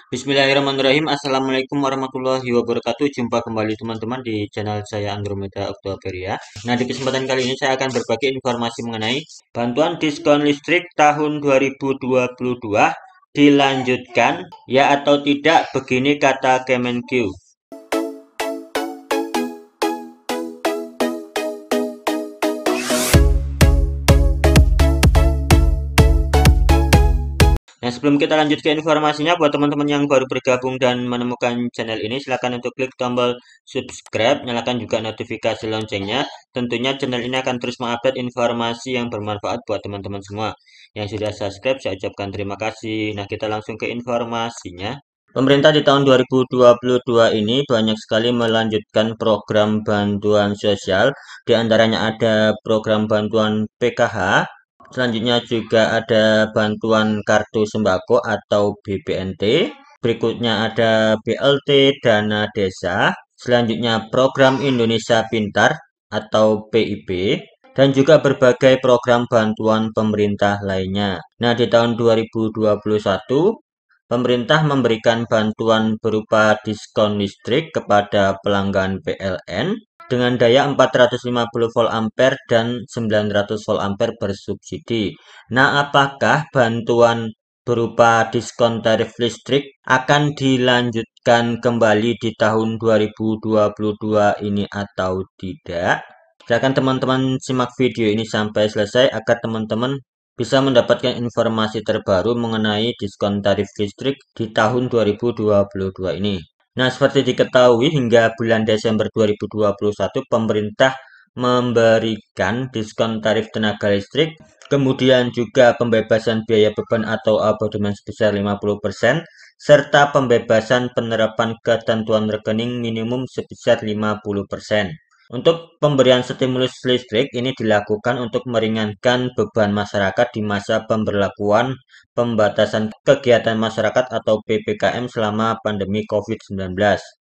Bismillahirrahmanirrahim. Assalamualaikum warahmatullahi wabarakatuh. Jumpa kembali teman-teman di channel saya Andromeda Oktoberia. Nah, di kesempatan kali ini saya akan berbagi informasi mengenai bantuan diskon listrik tahun 2022 dilanjutkan ya atau tidak, begini kata Kemenq. Nah, sebelum kita lanjut ke informasinya, buat teman-teman yang baru bergabung dan menemukan channel ini, silakan untuk klik tombol subscribe, nyalakan juga notifikasi loncengnya. Tentunya channel ini akan terus mengupdate informasi yang bermanfaat buat teman-teman semua. Yang sudah subscribe, saya ucapkan terima kasih. Nah, kita langsung ke informasinya. Pemerintah di tahun 2022 ini banyak sekali melanjutkan program bantuan sosial. Di antaranya ada program bantuan PKH. Selanjutnya juga ada bantuan kartu sembako atau BPNT. Berikutnya ada BLT Dana Desa. Selanjutnya program Indonesia Pintar atau PIP. Dan juga berbagai program bantuan pemerintah lainnya. Nah, di tahun 2021, pemerintah memberikan bantuan berupa diskon listrik kepada pelanggan PLN dengan daya 450 volt ampere dan 900 volt ampere bersubsidi. Nah, apakah bantuan berupa diskon tarif listrik akan dilanjutkan kembali di tahun 2022 ini atau tidak? Silakan teman-teman simak video ini sampai selesai agar teman-teman bisa mendapatkan informasi terbaru mengenai diskon tarif listrik di tahun 2022 ini. Nah, seperti diketahui hingga bulan Desember 2021 pemerintah memberikan diskon tarif tenaga listrik, kemudian juga pembebasan biaya beban atau abodemen sebesar 50%, serta pembebasan penerapan ketentuan rekening minimum sebesar 50%. Untuk pemberian stimulus listrik ini dilakukan untuk meringankan beban masyarakat di masa pemberlakuan pembatasan kegiatan masyarakat atau PPKM selama pandemi COVID-19.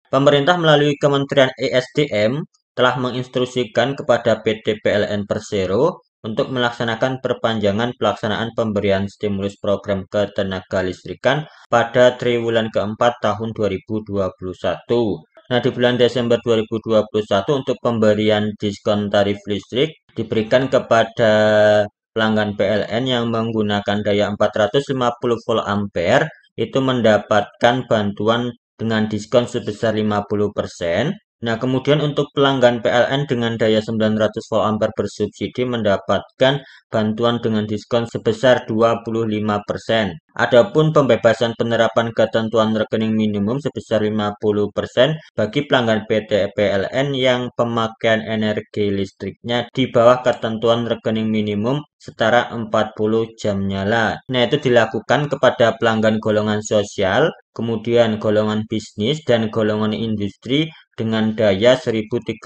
Pemerintah melalui Kementerian ESDM telah menginstruksikan kepada PT PLN Persero untuk melaksanakan perpanjangan pelaksanaan pemberian stimulus program ketenaga listrikan pada triwulan keempat tahun 2021. Nah, di bulan Desember 2021 untuk pemberian diskon tarif listrik diberikan kepada pelanggan PLN yang menggunakan daya 450 volt ampere itu mendapatkan bantuan dengan diskon sebesar 50%. Nah, kemudian untuk pelanggan PLN dengan daya 900 volt ampere bersubsidi mendapatkan bantuan dengan diskon sebesar 25%. Adapun pembebasan penerapan ketentuan rekening minimum sebesar 50% bagi pelanggan PT PLN yang pemakaian energi listriknya di bawah ketentuan rekening minimum setara 40 jam nyala. Nah, itu dilakukan kepada pelanggan golongan sosial, kemudian golongan bisnis, dan golongan industri dengan daya 1300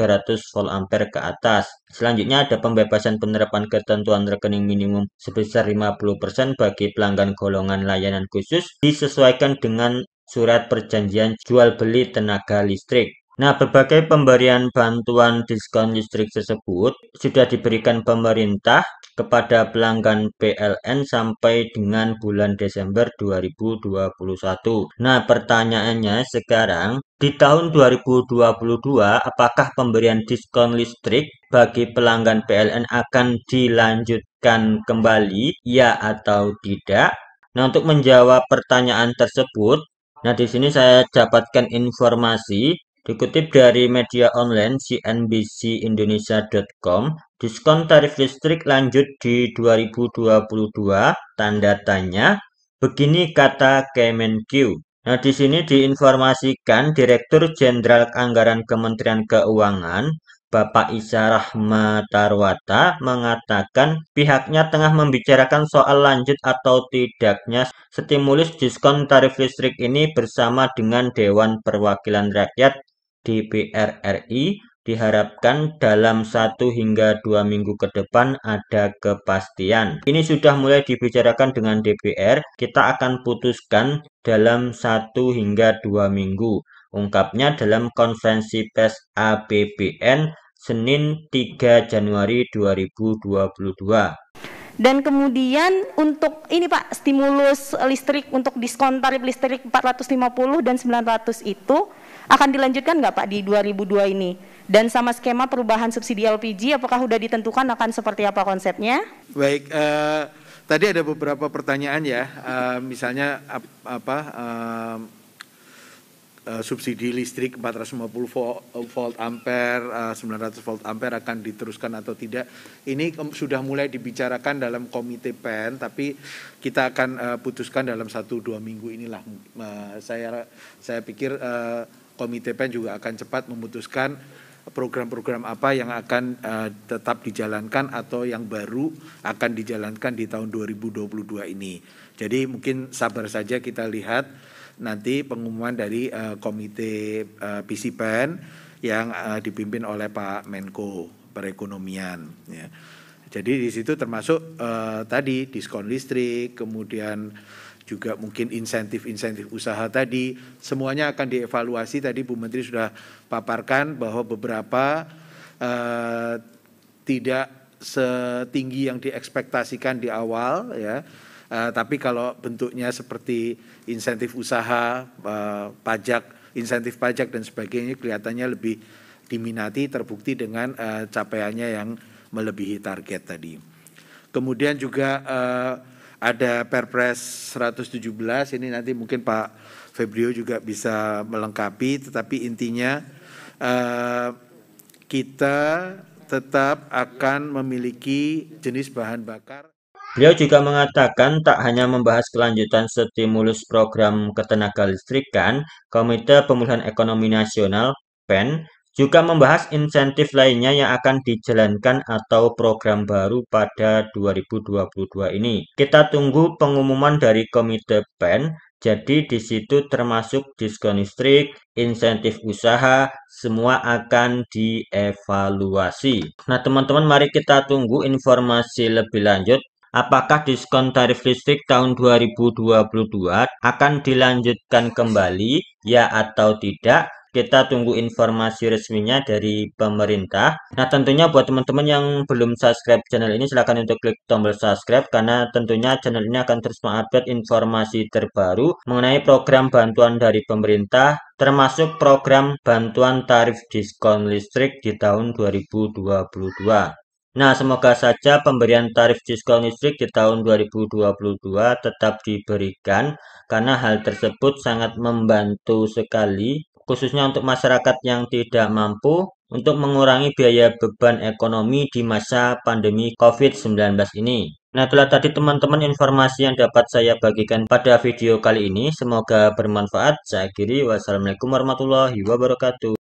volt ampere ke atas. Selanjutnya ada pembebasan penerapan ketentuan rekening minimum sebesar 50% bagi pelanggan golongan layanan khusus disesuaikan dengan surat perjanjian jual beli tenaga listrik. Nah, berbagai pemberian bantuan diskon listrik tersebut sudah diberikan pemerintah kepada pelanggan PLN sampai dengan bulan Desember 2021. Nah, pertanyaannya sekarang, di tahun 2022, apakah pemberian diskon listrik bagi pelanggan PLN akan dilanjutkan kembali, ya atau tidak? Nah, untuk menjawab pertanyaan tersebut, nah di sini saya dapatkan informasi dikutip dari media online cnbcindonesia.com, diskon tarif listrik lanjut di 2022, tanda tanya, begini kata Kemenq. Nah, di sini diinformasikan Direktur Jenderal Anggaran Kementerian Keuangan, Bapak Isa Rahmatarwata mengatakan pihaknya tengah membicarakan soal lanjut atau tidaknya stimulus diskon tarif listrik ini bersama dengan Dewan Perwakilan Rakyat DPR RI. Diharapkan dalam 1 hingga 2 minggu ke depan ada kepastian. Ini sudah mulai dibicarakan dengan DPR, kita akan putuskan dalam 1 hingga 2 minggu. Ungkapnya dalam konferensi pers APBN Senin 3 Januari 2022. Dan kemudian untuk ini Pak, stimulus listrik untuk diskon tarif listrik 450 dan 900 itu akan dilanjutkan nggak Pak di 2002 ini? Dan sama skema perubahan subsidi LPG, apakah sudah ditentukan akan seperti apa konsepnya? Baik, tadi ada beberapa pertanyaan ya, misalnya subsidi listrik 450 volt ampere, 900 volt ampere akan diteruskan atau tidak. Ini sudah mulai dibicarakan dalam komite PEN, tapi kita akan putuskan dalam 1-2 minggu inilah. Saya pikir komite PEN juga akan cepat memutuskan program-program apa yang akan tetap dijalankan atau yang baru akan dijalankan di tahun 2022 ini. Jadi mungkin sabar saja, kita lihat nanti pengumuman dari komite PCPEN yang dipimpin oleh Pak Menko Perekonomian. Ya. Jadi di situ termasuk tadi diskon listrik, kemudian juga mungkin insentif-insentif usaha tadi, semuanya akan dievaluasi. Tadi Bu Menteri sudah paparkan bahwa beberapa tidak setinggi yang diekspektasikan di awal, ya. Tapi kalau bentuknya seperti insentif usaha, pajak, insentif pajak dan sebagainya kelihatannya lebih diminati, terbukti dengan capaiannya yang melebihi target tadi. Kemudian juga ada Perpres 117, ini nanti mungkin Pak Febrio juga bisa melengkapi, tetapi intinya kita tetap akan memiliki jenis bahan bakar. Beliau juga mengatakan tak hanya membahas kelanjutan stimulus program ketenaga listrikan, Komite Pemulihan Ekonomi Nasional (PEN) juga membahas insentif lainnya yang akan dijalankan atau program baru pada 2022 ini. Kita tunggu pengumuman dari Komite PEN, jadi di situ termasuk diskon listrik, insentif usaha, semua akan dievaluasi. Nah teman-teman, mari kita tunggu informasi lebih lanjut. Apakah diskon tarif listrik tahun 2022 akan dilanjutkan kembali, ya atau tidak? Kita tunggu informasi resminya dari pemerintah. Nah, tentunya buat teman-teman yang belum subscribe channel ini, silahkan untuk klik tombol subscribe, karena tentunya channel ini akan terus mengupdate informasi terbaru mengenai program bantuan dari pemerintah, termasuk program bantuan tarif diskon listrik di tahun 2022. Nah, semoga saja pemberian tarif diskon listrik di tahun 2022 tetap diberikan, karena hal tersebut sangat membantu sekali, khususnya untuk masyarakat yang tidak mampu, untuk mengurangi biaya beban ekonomi di masa pandemi COVID-19 ini. Nah, itulah tadi teman-teman informasi yang dapat saya bagikan pada video kali ini. Semoga bermanfaat. Saya akhiri, wassalamualaikum warahmatullahi wabarakatuh.